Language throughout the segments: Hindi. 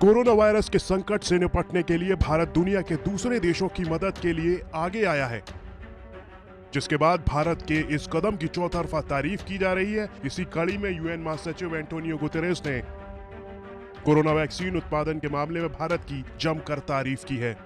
कोरोना वायरस के संकट से निपटने के लिए भारत दुनिया के दूसरे देशों की मदद के लिए आगे आया है, जिसके बाद भारत के इस कदम की चौतरफा तारीफ की जा रही है। इसी कड़ी में यूएन महासचिव एंटोनियो गुतेरेस ने कोरोना वैक्सीन उत्पादन के मामले में भारत की जमकर तारीफ की है।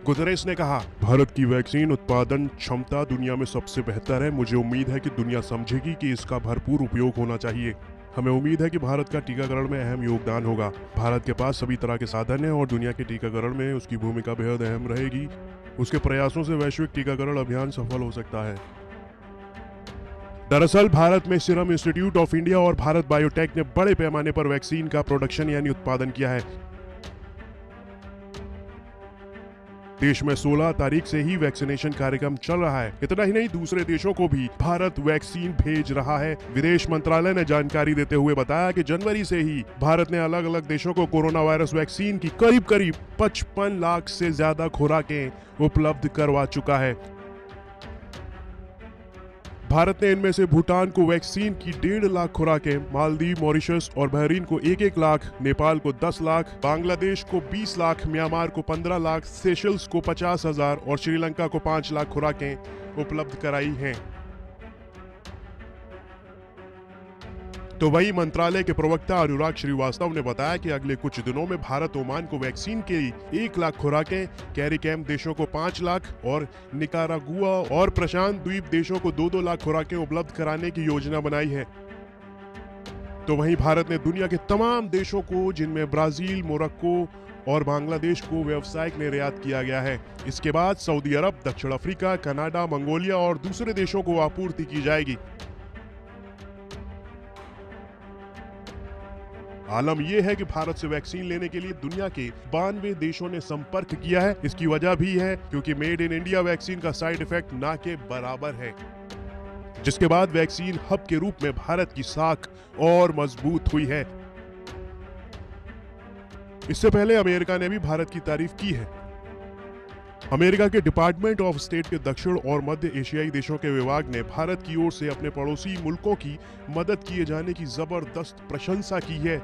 गुतेरेस ने कहा, भारत की वैक्सीन उत्पादन क्षमता दुनिया में सबसे बेहतर है। मुझे उम्मीद है कि दुनिया समझेगी कि इसका भरपूर उपयोग होना चाहिए। हमें उम्मीद है कि भारत का टीकाकरण में अहम योगदान होगा। भारत के पास सभी तरह के साधन हैं और दुनिया के टीकाकरण में उसकी भूमिका बेहद अहम रहेगी। उसके प्रयासों से वैश्विक टीकाकरण अभियान सफल हो सकता है। दरअसल भारत में सीरम इंस्टीट्यूट ऑफ इंडिया और भारत बायोटेक ने बड़े पैमाने पर वैक्सीन का प्रोडक्शन यानी उत्पादन किया है। देश में 16 तारीख से ही वैक्सीनेशन कार्यक्रम चल रहा है। इतना ही नहीं, दूसरे देशों को भी भारत वैक्सीन भेज रहा है। विदेश मंत्रालय ने जानकारी देते हुए बताया कि जनवरी से ही भारत ने अलग अलग देशों को कोरोना वायरस वैक्सीन की करीब 55 लाख से ज्यादा खुराकें उपलब्ध करवा चुका है। भारत ने इनमें से भूटान को वैक्सीन की 1.5 लाख खुराकें, मालदीव, मॉरिशस और बहरीन को 1-1 लाख, नेपाल को 10 लाख, बांग्लादेश को 20 लाख, म्यांमार को 15 लाख, सेशल्स को 50,000 और श्रीलंका को 5 लाख खुराकें उपलब्ध कराई हैं। तो वही मंत्रालय के प्रवक्ता अनुराग श्रीवास्तव ने बताया कि अगले कुछ दिनों में भारत ओमान को वैक्सीन के 1 लाख खुराकें, कैरिकैम देशों को 5 लाख और निकारागुआ और प्रशांत द्वीप देशों को 2-2 लाख खुराकें उपलब्ध कराने की योजना बनाई है। तो वहीं भारत ने दुनिया के तमाम देशों को, जिनमें ब्राजील, मोरक्को और बांग्लादेश को व्यावसायिक निर्यात किया गया है। इसके बाद सऊदी अरब, दक्षिण अफ्रीका, कनाडा, मंगोलिया और दूसरे देशों को आपूर्ति की जाएगी। आलम यह है कि भारत से वैक्सीन लेने के लिए दुनिया के 92 देशों ने संपर्क किया है। इसकी वजह भी है क्योंकि मेड इन इंडिया वैक्सीन का साइड इफेक्ट ना के बराबर है, जिसके बाद वैक्सीन हब के रूप में भारत की साख और मजबूत हुई है। इससे पहले अमेरिका ने भी भारत की तारीफ की है। अमेरिका के डिपार्टमेंट ऑफ स्टेट के दक्षिण और मध्य एशियाई देशों के विभाग ने भारत की ओर से अपने पड़ोसी मुल्कों की मदद किए जाने की जबरदस्त प्रशंसा की है।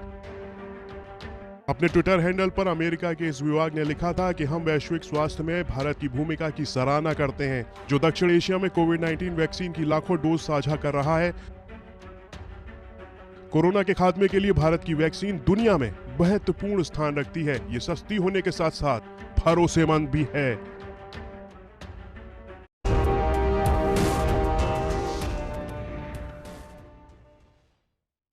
अपने ट्विटर हैंडल पर अमेरिका के इस विभाग ने लिखा था कि हम वैश्विक स्वास्थ्य में भारत की भूमिका की सराहना करते हैं, जो दक्षिण एशिया में कोविड-19 वैक्सीन की लाखों डोज साझा कर रहा है। कोरोना के खात्मे के लिए भारत की वैक्सीन दुनिया में महत्वपूर्ण स्थान रखती है। ये सस्ती होने के साथ साथ भरोसेमंद भी है।